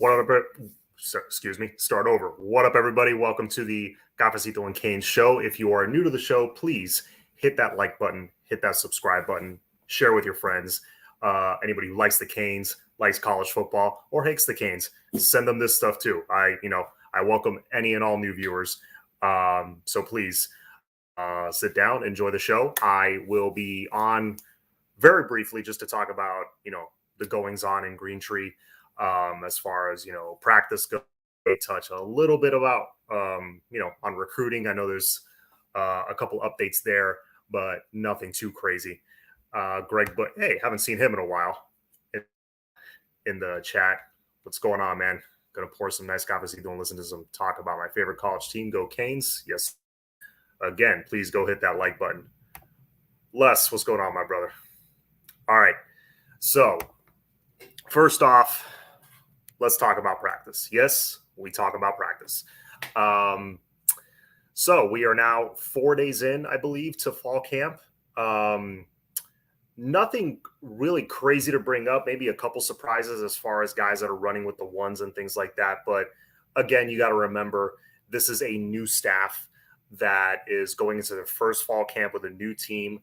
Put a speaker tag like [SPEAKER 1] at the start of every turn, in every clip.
[SPEAKER 1] What up, excuse me, start over. What up, everybody? Welcome to the Cafecito and Canes show. If you are new to the show, please hit that like button, hit that subscribe button, share with your friends. Anybody who likes the Canes, likes college football, or hates the Canes, send them this stuff too. I welcome any and all new viewers. So please sit down, enjoy the show. I will be on very briefly just to talk about, the goings on in Greentree. As far as, practice goes, touch a little bit about, on recruiting. I know there's a couple updates there, but nothing too crazy. Greg, but hey, haven't seen him in a while in the chat. What's going on, man? Gonna pour some nice cafecito and listen to some talk about my favorite college team. Go Canes. Yes. Again, please go hit that like button. Les, what's going on, my brother? All right. So first off, let's talk about practice. Yes, we talk about practice. So we are now 4 days in, I believe, to fall camp. Nothing really crazy to bring up. Maybe a couple surprises as far as guys that are running with the ones and things like that. But again, you got to remember, this is a new staff that is going into their first fall camp with a new team.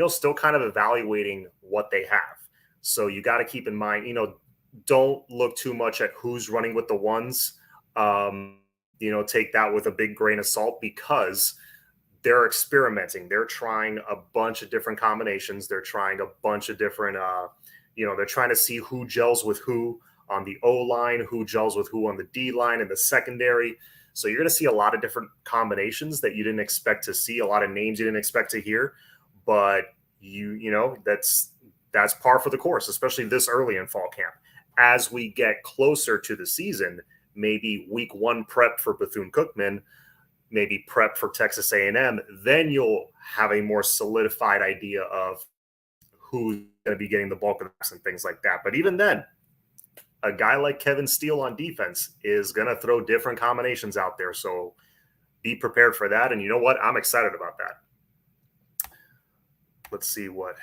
[SPEAKER 1] Still kind of evaluating what they have. So you got to keep in mind, don't look too much at who's running with the ones. Take that with a big grain of salt because they're experimenting. They're trying a bunch of different combinations. They're trying a bunch of different, they're trying to see who gels with who on the O line, who gels with who on the D line and the secondary. So you're going to see a lot of different combinations that you didn't expect to see, a lot of names you didn't expect to hear, but that's par for the course, especially this early in fall camp. As we get closer to the season, maybe week one prep for Bethune-Cookman, maybe prep for Texas A&M, then you'll have a more solidified idea of who's going to be getting the bulk of this and things like that. But even then, a guy like Kevin Steele on defense is going to throw different combinations out there. So be prepared for that. And you know what? I'm excited about that. Let's see what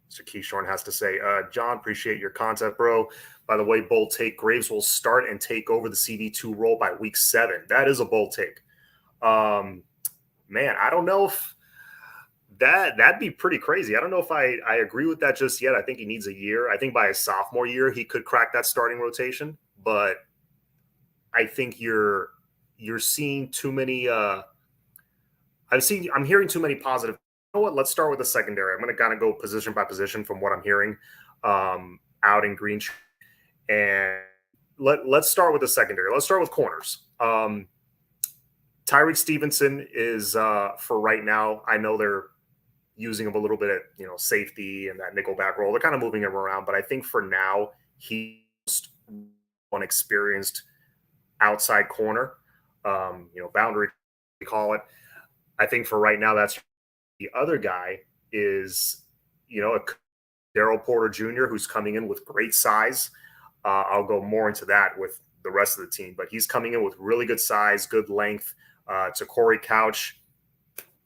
[SPEAKER 1] Mr. Keyshorn has to say. John, appreciate your content, bro. By the way, bold take. Graves will start and take over the CB2 role by week 7. That is a bold take. Man, I don't know if that'd be pretty crazy. I don't know if I agree with that just yet. I think he needs a year. I think by his sophomore year, he could crack that starting rotation. But I think you're seeing too many I'm hearing too many positive. You know what? Let's start with the secondary. I'm going to kind of go position by position from what I'm hearing out in Greentree. And let's start with the secondary. Let's start with corners. Tyreek Stevenson is for right now. I know they're using him a little bit at safety and that nickelback role. They're kind of moving him around, but I think for now he's one experienced outside corner. Boundary we call it. I think for right now that's the other guy is Daryl Porter Jr., who's coming in with great size. I'll go more into that with the rest of the team, but he's coming in with really good size, good length. To Corey Couch,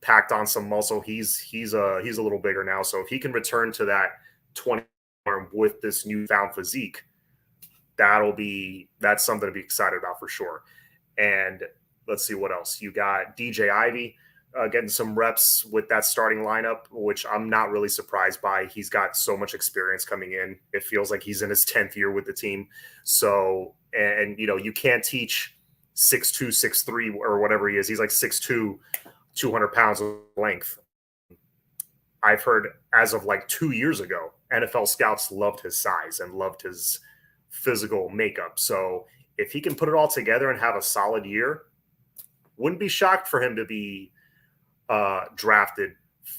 [SPEAKER 1] packed on some muscle. He's a little bigger now, so if he can return to that 20 arm with this newfound physique, that's something to be excited about for sure. And let's see what else you got. DJ Ivey. Getting some reps with that starting lineup, which I'm not really surprised by. He's got so much experience coming in. It feels like he's in his 10th year with the team. So, and you can't teach 6'2", 6'3", or whatever he is. He's like 6'2", 200 pounds of length. I've heard as of like 2 years ago, NFL scouts loved his size and loved his physical makeup. So if he can put it all together and have a solid year, wouldn't be shocked for him to be drafted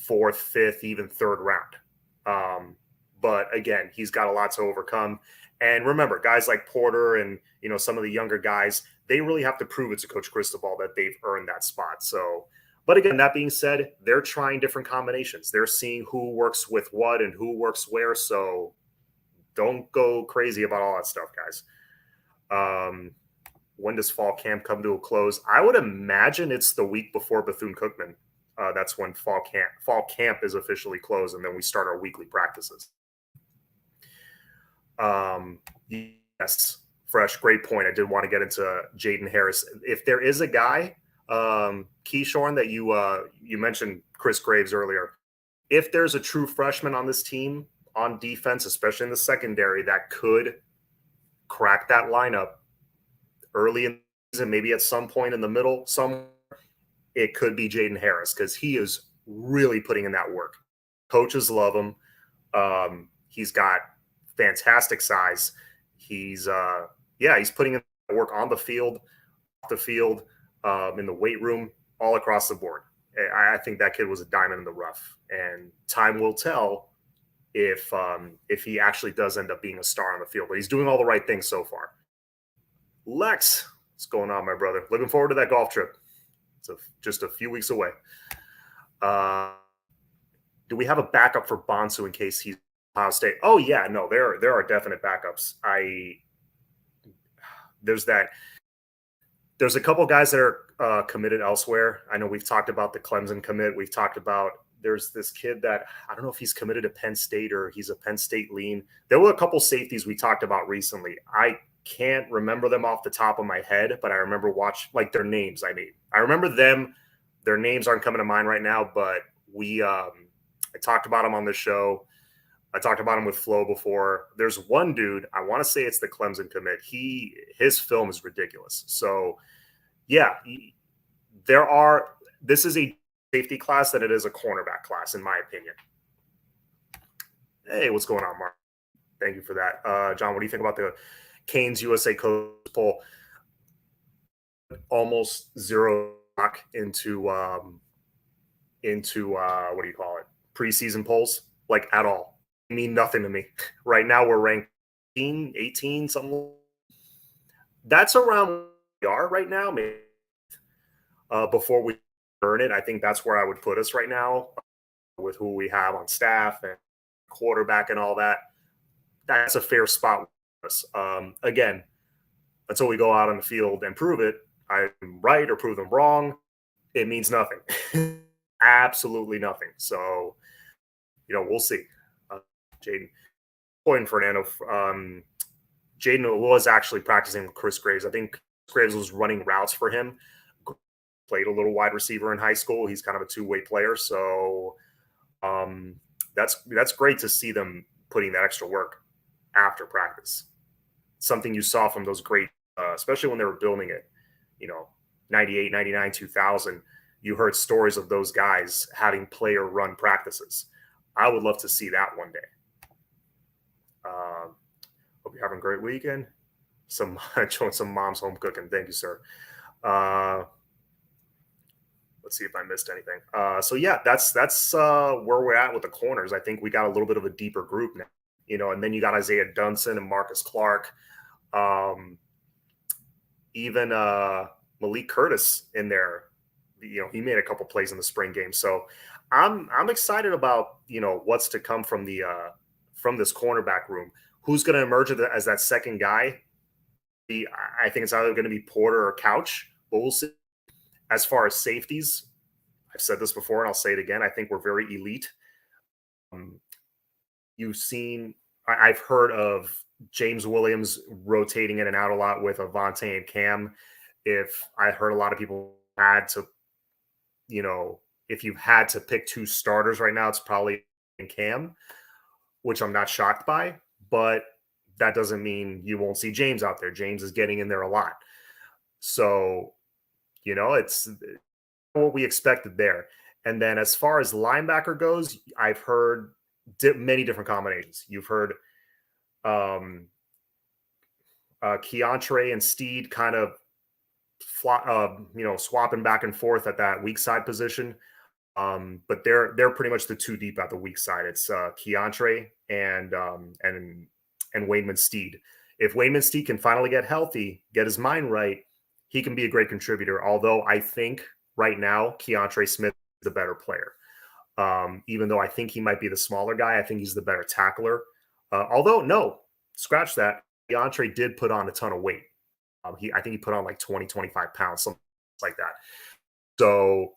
[SPEAKER 1] 4th, 5th, even 3rd round. But again, he's got a lot to overcome. And remember, guys like Porter and, some of the younger guys, they really have to prove it to Coach Cristobal that they've earned that spot. So, but again, that being said, they're trying different combinations. They're seeing who works with what and who works where. So don't go crazy about all that stuff, guys. When does fall camp come to a close? I would imagine it's the week before Bethune-Cookman. That's when fall camp is officially closed, and then we start our weekly practices. Yes, fresh, great point. I did want to get into Jaden Harris. If there is a guy, Keyshawn, that you mentioned Chris Graves earlier. If there's a true freshman on this team on defense, especially in the secondary, that could crack that lineup early in the season, maybe at some point in the middle, somewhere, it could be Jaden Harris because he is really putting in that work. Coaches love him. He's got fantastic size. He's putting in work on the field, off the field, in the weight room, all across the board. I think that kid was a diamond in the rough, and time will tell if he actually does end up being a star on the field. But he's doing all the right things so far. Lex, what's going on, my brother? Looking forward to that golf trip. It's just a few weeks away. Do we have a backup for Bonsu in case he's Ohio State? Oh yeah, no, there are definite backups. There's a couple guys that are committed elsewhere. I know we've talked about the Clemson commit. We've talked about there's this kid that I don't know if he's committed to Penn State or he's a Penn State lean. There were a couple safeties we talked about recently. I can't remember them off the top of my head, but I remember like their names. I remember them. Their names aren't coming to mind right now, but I talked about them on the show. I talked about him with Flo before. There's one dude, I want to say it's the Clemson commit. His film is ridiculous. So, yeah, this is a safety class than it is a cornerback class, in my opinion. Hey, what's going on, Mark? Thank you for that. John, what do you think about the Canes USA coach poll? Almost zero stock into what do you call it? Preseason polls, like at all. Mean nothing to me. Right now we're ranked 18, something. That's around where we are right now. Maybe before we earn it, I think that's where I would put us right now with who we have on staff and quarterback and all that. That's a fair spot with us. Again, until we go out on the field and prove it, I'm right or prove them wrong, it means nothing. Absolutely nothing. So, we'll see. Jaden, point Fernando. Jaden was actually practicing with Chris Graves. I think Graves was running routes for him. Played a little wide receiver in high school. He's kind of a two-way player. So that's great to see them putting that extra work after practice. Something you saw from those great, especially when they were building it, 98, 99, 2000, you heard stories of those guys having player run practices. I would love to see that one day. Hope you're having a great weekend. Showing some mom's home cooking. Thank you, sir. Let's see if I missed anything. So yeah, that's where we're at with the corners. I think we got a little bit of a deeper group now, and then you got Isaiah Dunson and Marcus Clark, even Malik Curtis in there. He made a couple plays in the spring game. So I'm excited about what's to come from this cornerback room. Who's going to emerge as that second guy? I think it's either going to be Porter or Couch, but we'll see. As far as safeties, I've said this before and I'll say it again. I think we're very elite. I've heard of James Williams rotating in and out a lot with Avante and Cam. I heard a lot of people if you've had to pick two starters right now, it's probably in Cam, which I'm not shocked by, but that doesn't mean you won't see James out there. James is getting in there a lot. So, it's what we expected there. And then as far as linebacker goes, I've heard many different combinations. You've heard Keontre and Steed kind of swapping back and forth at that weak side position. But they're pretty much the two deep at the weak side. It's Keontre and Wayman Steed. If Wayman Steed can finally get healthy, get his mind right, he can be a great contributor. Although I think right now Keontre Smith is the better player. Even though I think he might be the smaller guy, I think he's the better tackler. Although no, scratch that. Keontre did put on a ton of weight. I think he put on like 20, 25 pounds, something like that. So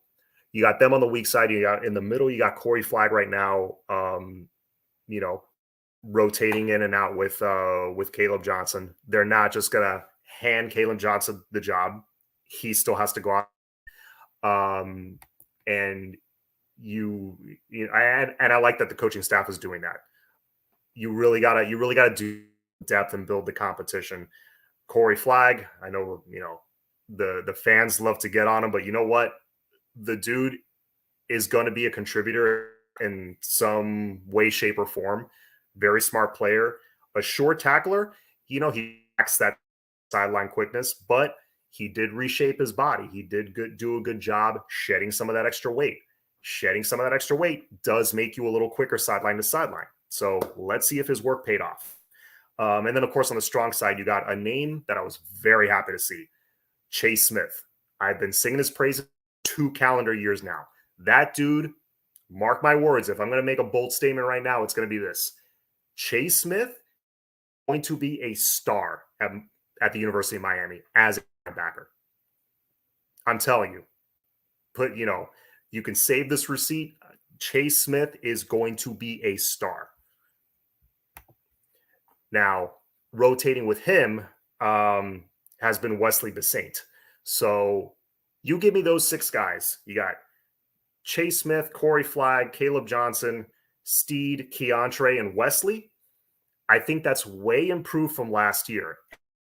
[SPEAKER 1] you got them on the weak side. You got in the middle, you got Corey Flagg right now. rotating in and out with Caleb Johnson. They're not just gonna hand Caleb Johnson the job. He still has to go out. And I like that the coaching staff is doing that. You really gotta do depth and build the competition. Corey Flagg, I know the fans love to get on him, but you know what? The dude is going to be a contributor in some way, shape, or form. Very smart player, a short tackler. He lacks that sideline quickness, but he did reshape his body. He did do a good job shedding some of that extra weight. Shedding some of that extra weight does make you a little quicker sideline to sideline. So let's see if his work paid off. And then, of course, on the strong side, you got a name that I was very happy to see, Chase Smith. I've been singing his praises 2 calendar years now. That dude, mark my words, if I'm going to make a bold statement right now, it's going to be this. Chase Smith is going to be a star at the University of Miami as a linebacker. I'm telling you. You can save this receipt. Chase Smith is going to be a star. Now, rotating with him has been Wesley Besaint. So you give me those 6 guys. You got Chase Smith, Corey Flagg, Caleb Johnson, Steed, Keontre, and Wesley. I think that's way improved from last year.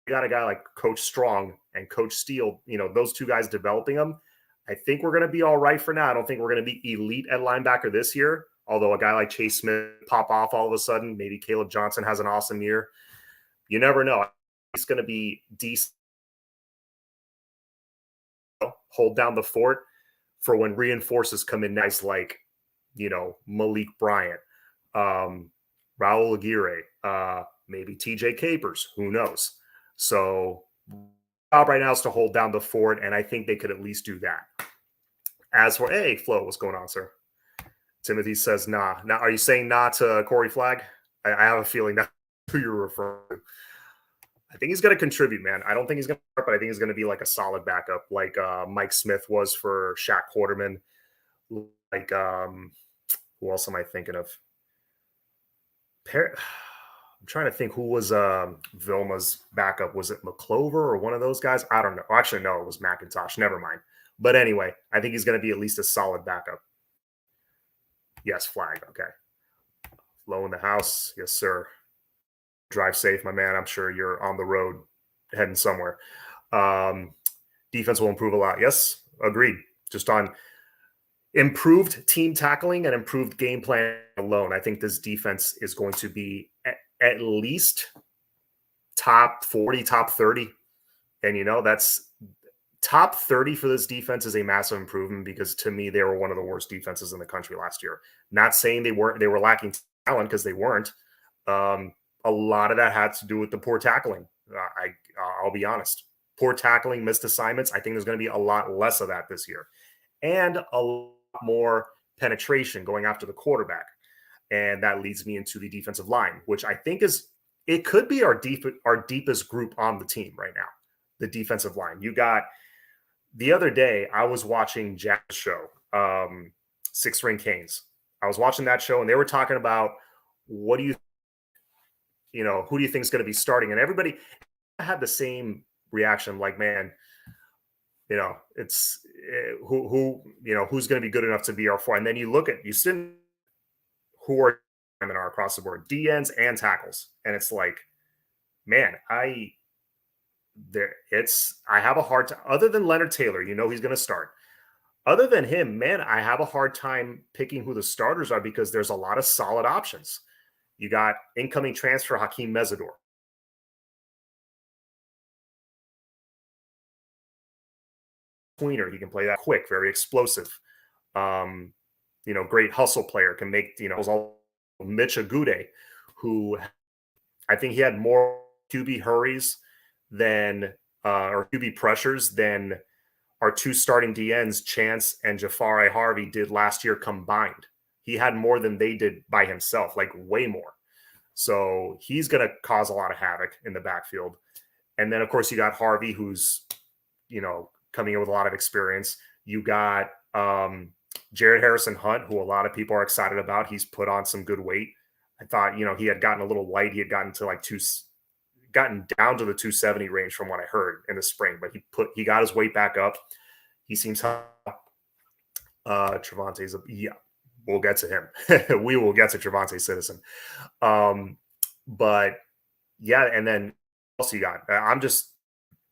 [SPEAKER 1] You got a guy like Coach Strong and Coach Steele, those 2 guys developing them. I think we're going to be all right for now. I don't think we're going to be elite at linebacker this year. Although a guy like Chase Smith pop off all of a sudden, maybe Caleb Johnson has an awesome year. You never know. He's going to be decent. Hold down the fort for when reinforces come in nice, like, Malik Bryant, Raul Aguirre, maybe TJ Capers. Who knows? So job right now is to hold down the fort, and I think they could at least do that. As for Flo, what's going on, sir? Timothy says, nah. Now, are you saying nah to Corey Flagg? I have a feeling that's who you're referring to. I think he's going to contribute, man. I don't think he's going to start, but I think he's going to be like a solid backup, like Mike Smith was for Shaq Quarterman. Like, who else am I thinking of? I'm trying to think who was Vilma's backup. Was it McClover or one of those guys? I don't know. Actually, no, it was McIntosh. Never mind. But anyway, I think he's going to be at least a solid backup. Yes, Flagg. Okay. Low in the house. Yes, sir. Drive safe, my man. I'm sure you're on the road heading somewhere. Defense will improve a lot. Yes, agreed. Just on improved team tackling and improved game plan alone, I think this defense is going to be at least top 40, top 30. And, that's top 30 for this defense is a massive improvement because to me, they were one of the worst defenses in the country last year. Not saying they were lacking talent because they weren't. A lot of that had to do with the poor tackling. I'll be honest. Poor tackling, missed assignments. I think there's going to be a lot less of that this year. And a lot more penetration going after the quarterback. And that leads me into the defensive line, which I think it could be our deepest group on the team right now, the defensive line. You got the other day, I was watching Jack's show, 6 Ring Canes. I was watching that show and they were talking about who do you think is going to be starting? And everybody had the same reaction, like, man, it's who's going to be good enough to be our 4. And then you still who are across the board, DNs and tackles. And it's like, man, I have a hard time, other than Leonard Taylor, he's going to start. Other than him, man, I have a hard time picking who the starters are because there's a lot of solid options. You got incoming transfer Hakeem Mesidor. Tweener, he can play that quick, very explosive. Great hustle player, can make, Mitch Agude, who I think he had more QB hurries than or QB pressures than our 2 starting DNs, Chance and Jafari Harvey, did last year combined. He had more than they did by himself, like way more. So he's going to cause a lot of havoc in the backfield. And then, of course, you got Harvey, who's, coming in with a lot of experience. You got Jared Harrison Hunt, who a lot of people are excited about. He's put on some good weight. I thought, he had gotten a little light. He had gotten to gotten down to the 270 range from what I heard in the spring, but he got his weight back up. He seems Trevante's yeah, we'll get to him. We will get to Trevante Citizen. But yeah, and then what else you got? I'm just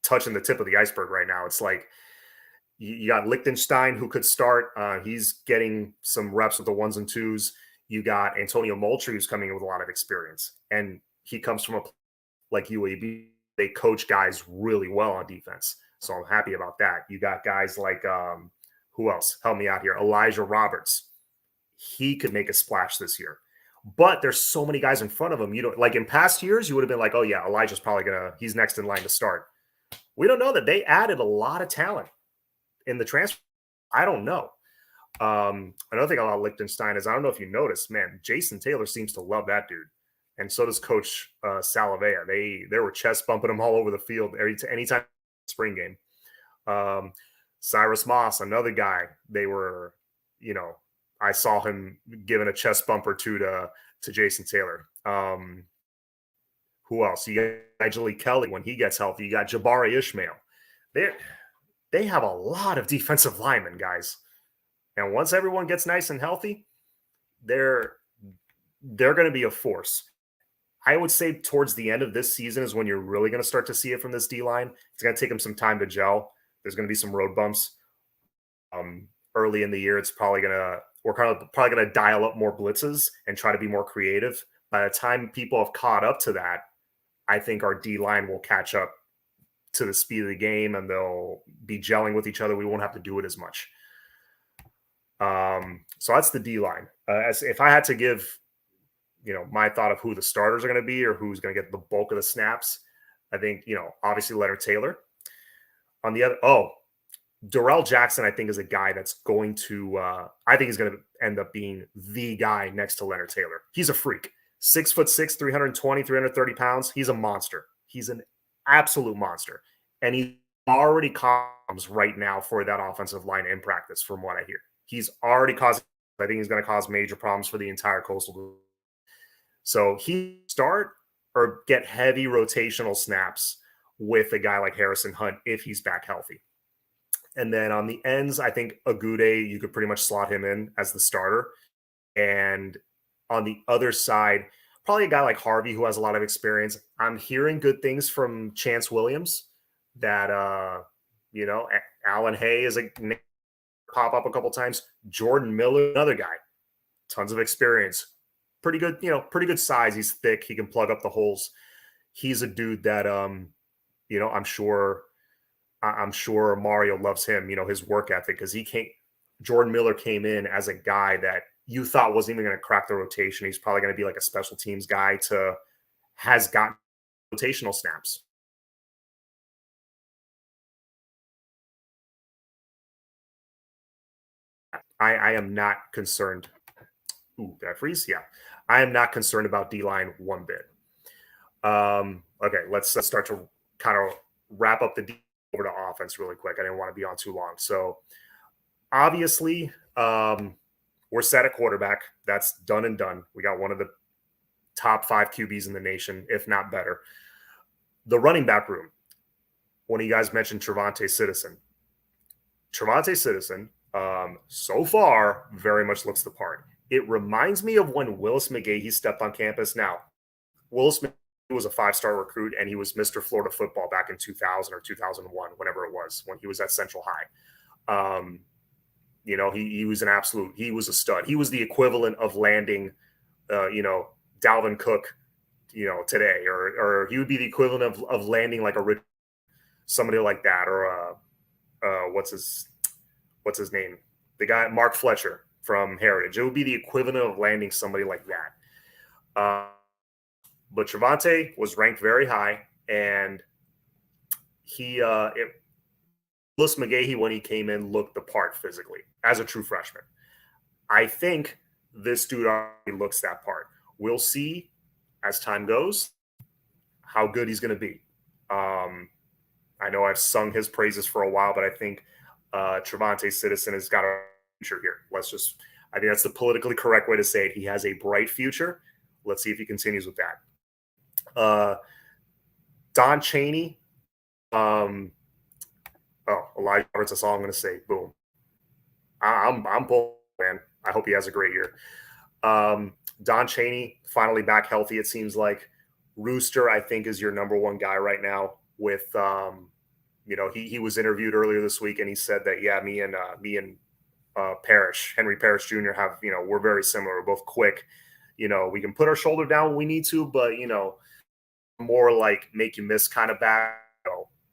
[SPEAKER 1] touching the tip of the iceberg right now. It's like you got Lichtenstein who could start. He's getting some reps with the ones and twos. You got Antonio Moultrie who's coming in with a lot of experience, and he comes from a like UAB. They coach guys really well on defense, so I'm happy about that. You got guys like who else? Help me out here. Elijah Roberts. He could make a splash this year. But there's so many guys in front of him. You don't like in past years, you would have been like, oh yeah, Elijah's probably he's next in line to start. We don't know that. They added a lot of talent in the transfer. I don't know. Another thing about Lichtenstein is I don't know if you noticed, man, Jason Taylor seems to love that dude. And so does Coach Salavea. They were chest bumping him all over the field anytime spring game. Cyrus Moss, another guy, they were, I saw him giving a chest bump or two to Jason Taylor. Who else? You got Nigel Kelly when he gets healthy. You got Jabari Ishmael. They have a lot of defensive linemen, guys. And once everyone gets nice and healthy, they're going to be a force. I would say towards the end of this season is when you're really going to start to see it from this D-line. It's going to take them some time to gel. There's going to be some road bumps. Early in the year, we're probably going to dial up more blitzes and try to be more creative. By the time people have caught up to that, I think our D-line will catch up to the speed of the game and they'll be gelling with each other. We won't have to do it as much. So that's the D-line. If I had to give, my thought of who the starters are going to be or who's going to get the bulk of the snaps, I think, obviously Leonard Taylor. On the other, Darrell Jackson, I think, is a guy that's going to, I think he's going to end up being the guy next to Leonard Taylor. He's a freak. 6'6", 320, 330 pounds. He's a monster. He's an absolute monster. And he already comes right now for that offensive line in practice, from what I hear. He's already causing, I think he's going to cause major problems for the entire Coastal. So he start or get heavy rotational snaps with a guy like Harrison Hunt if he's back healthy. And then on the ends, I think Agude, you could pretty much slot him in as the starter. And on the other side, probably a guy like Harvey who has a lot of experience. I'm hearing good things from Chance Williams that, Alan Hay is a name pop up a couple times. Jordan Miller, another guy, tons of experience. Pretty good, pretty good size. He's thick. He can plug up the holes. He's a dude that, I'm sure Mario loves him, his work ethic, because Jordan Miller came in as a guy that you thought wasn't even going to crack the rotation. He's probably going to be like a special teams guy has gotten rotational snaps. I am not concerned. Ooh, did I freeze? Yeah. I am not concerned about D-line one bit. Okay, let's start to kind of wrap up the over to offense really quick. I didn't want to be on too long. So obviously, we're set at quarterback. That's done and done. We got one of the top 5 QBs in the nation, if not better. The running back room. One of you guys mentioned Trevante Citizen. Trevante Citizen, so far, very much looks the part. It reminds me of when Willis McGahee stepped on campus. Now, Willis McGahee was a 5-star recruit, and he was Mr. Florida football back in 2000 or 2001, whenever it was, when he was at Central High. He was he was a stud. He was the equivalent of landing, Dalvin Cook, today, or he would be the equivalent of landing like somebody like that, or what's his name? The guy, Mark Fletcher from Heritage. It would be the equivalent of landing somebody like that. But Trevante was ranked very high, and Willis McGahee, when he came in, looked the part physically as a true freshman. I think this dude already looks that part. We'll see as time goes how good he's going to be. I know I've sung his praises for a while, but I think Trevante Citizen has got a future here. I think that's the politically correct way to say it. He has a bright future. Let's see if he continues with that. Don Chaney. Elijah Roberts, that's all I'm going to say. Boom. I'm pulled, man. I hope he has a great year. Don Chaney, finally back healthy, it seems like. Rooster, I think, is your number one guy right now with, he was interviewed earlier this week and he said that, yeah, me and Henry Parrish Jr. have, we're very similar. We're both quick. We can put our shoulder down when we need to, but, more like make you miss kind of back,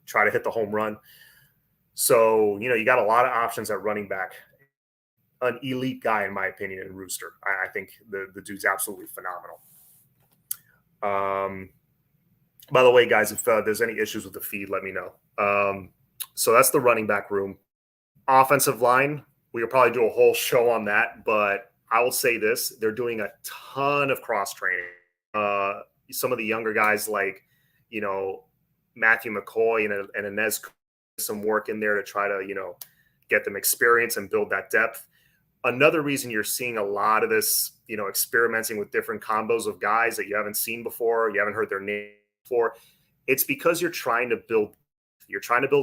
[SPEAKER 1] try to hit the home run. So, you got a lot of options at running back. An elite guy, in my opinion, in Rooster. I think the dude's absolutely phenomenal. By the way, guys, if there's any issues with the feed, let me know. So that's the running back room. Offensive line, we'll probably do a whole show on that, but I will say this. They're doing a ton of cross-training. Some of the younger guys like, Matthew McCoy and Inez, some work in there to try to, get them experience and build that depth. Another reason you're seeing a lot of this, experimenting with different combos of guys that you haven't seen before, you haven't heard their name before, it's because you're trying to build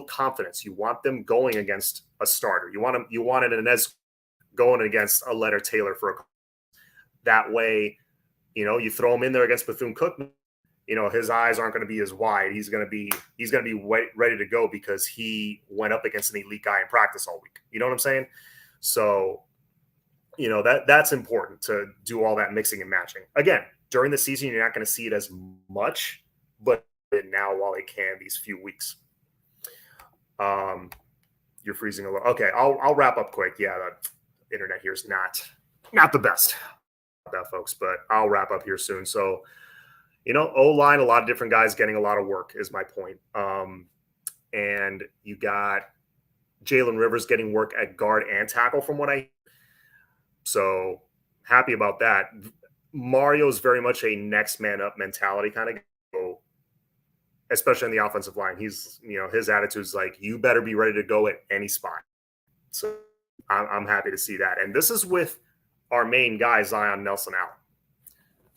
[SPEAKER 1] confidence. You want them going against a starter. You want an Inez going against a Leonard Taylor that way, you throw him in there against Bethune-Cookman, his eyes aren't going to be as wide. He's going to be ready to go because he went up against an elite guy in practice all week. You know what I'm saying? So, that's important to do all that mixing and matching. Again, during the season, you're not going to see it as much, but now while it can these few weeks. You're freezing a little. Okay, I'll wrap up quick. Yeah, the internet here is not the best, folks, but I'll wrap up here soon. So, O-line, a lot of different guys getting a lot of work is my point. And you got Jalen Rivers getting work at guard and tackle from what I. So happy about that. Mario is very much a next man up mentality kind of guy, especially on the offensive line. He's, his attitude is like, you better be ready to go at any spot. So I'm happy to see that. And this is with our main guy, Zion Nelson-Allen.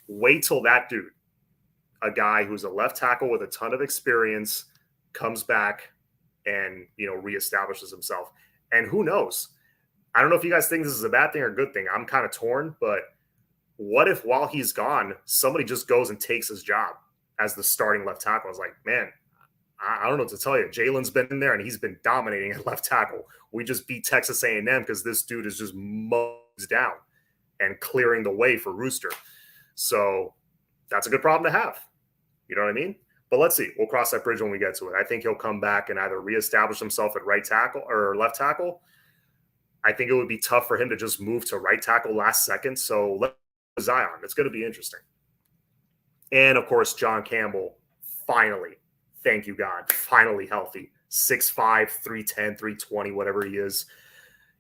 [SPEAKER 1] Wait till that dude, a guy who's a left tackle with a ton of experience, comes back and, reestablishes himself. And who knows? I don't know if you guys think this is a bad thing or a good thing. I'm kind of torn, but what if while he's gone, somebody just goes and takes his job as the starting left tackle? I was like, man, I don't know what to tell you. Jalen's been in there and he's been dominating at left tackle. We just beat Texas A&M because this dude is just mows down and clearing the way for Rooster. So that's a good problem to have. You know what I mean? But let's see. We'll cross that bridge when we get to it. I think he'll come back and either reestablish himself at right tackle or left tackle. I think it would be tough for him to just move to right tackle last second. So let's Zion. It's going to be interesting. And, of course, John Campbell, finally, thank you, God, finally healthy. 6'5", 310, 320, whatever he is.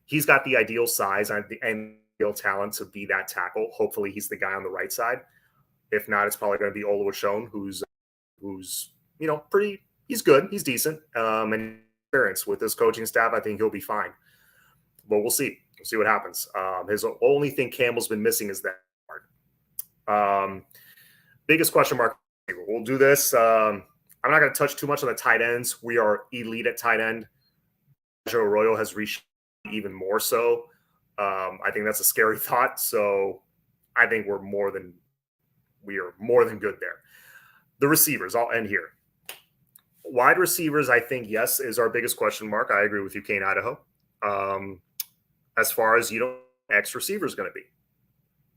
[SPEAKER 1] He's got the ideal size and the ideal talent to be that tackle. Hopefully he's the guy on the right side. If not, it's probably going to be Oluwaseun, who's he's good. He's decent. And experience with this coaching staff, I think he'll be fine. But we'll see. We'll see what happens. His only thing Campbell's been missing is that part. Biggest question mark. We'll do this. I'm not going to touch too much on the tight ends. We are elite at tight end. Joe Arroyo has reached even more so. I think that's a scary thought. So I think we are more than good there. The receivers, I'll end here. Wide receivers, I think, yes, is our biggest question mark. I agree with you, Kane, Idaho. As far as X receiver is going to be.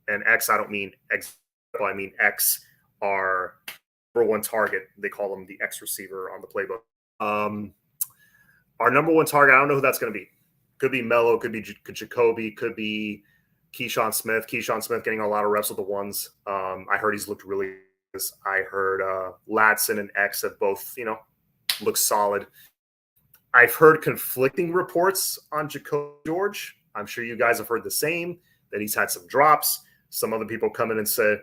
[SPEAKER 1] And X, I don't mean X, I mean X, our number one target. They call him the X receiver on the playbook. Our number one target, I don't know who that's going to be. Could be Mello, could be Jacoby, could be Keyshawn Smith. Keyshawn Smith getting a lot of reps with the ones. I heard he's looked really good. I heard Ladson and X have both, looked solid. I've heard conflicting reports on Jacoby George. I'm sure you guys have heard the same, that he's had some drops. Some other people come in and said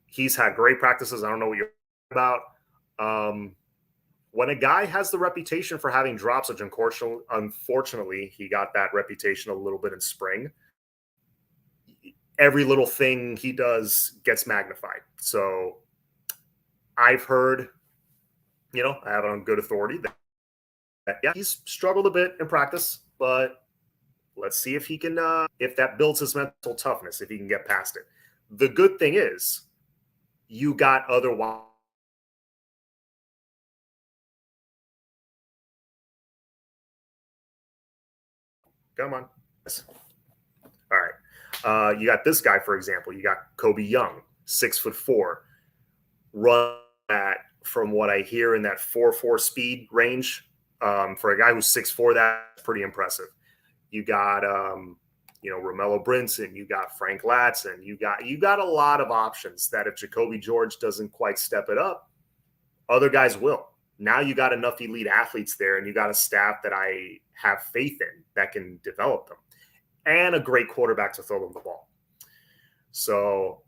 [SPEAKER 1] he's had great practices. I don't know what you're about. When a guy has the reputation for having drops, which unfortunately he got that reputation a little bit in spring, every little thing he does gets magnified. So I've heard, I have it on good authority that yeah, he's struggled a bit in practice, but let's see if he can, if that builds his mental toughness, if he can get past it. The good thing is, you got other. Come on. All right. You got this guy, for example. You got Kobe Young, 6'4", run at, from what I hear, in that 4.4 speed range. For a guy who's 6'4", that's pretty impressive. You got Romello Brinson, you got Frank Latson, you got a lot of options that if Jacoby George doesn't quite step it up, other guys will. Now you got enough elite athletes there, and you got a staff that I have faith in that can develop them, and a great quarterback to throw them the ball. So,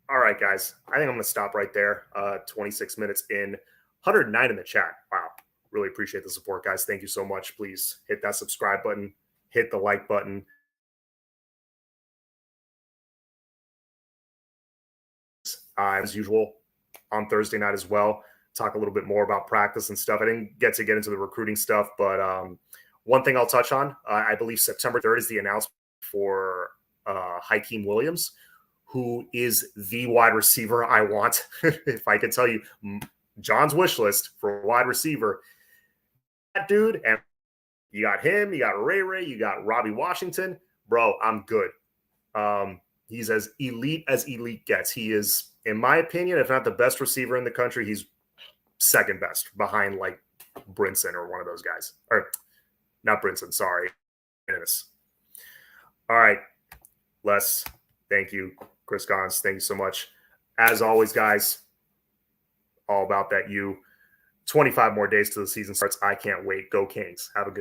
[SPEAKER 1] all right, guys, I think I'm going to stop right there. 26 minutes in, 109 in the chat. Wow. Really appreciate the support, guys. Thank you so much. Please hit that subscribe button, hit the like button. As usual, on Thursday night as well, talk a little bit more about practice and stuff. I didn't get into the recruiting stuff, but one thing I'll touch on, I believe September 3rd is the announcement for Hakeem Williams, who is the wide receiver I want. If I could tell you John's wish list for wide receiver, that dude, and you got him, you got Ray, you got Robbie Washington, bro, I'm good. He's as elite gets. He is, in my opinion, if not the best receiver in the country, he's second best behind like Brinson or one of those guys. Or not Brinson, sorry. All right, Les, thank you. Chris Gons, thank you so much. As always, guys, all about that 25 more days till the season starts. I can't wait. Go Canes. Have a good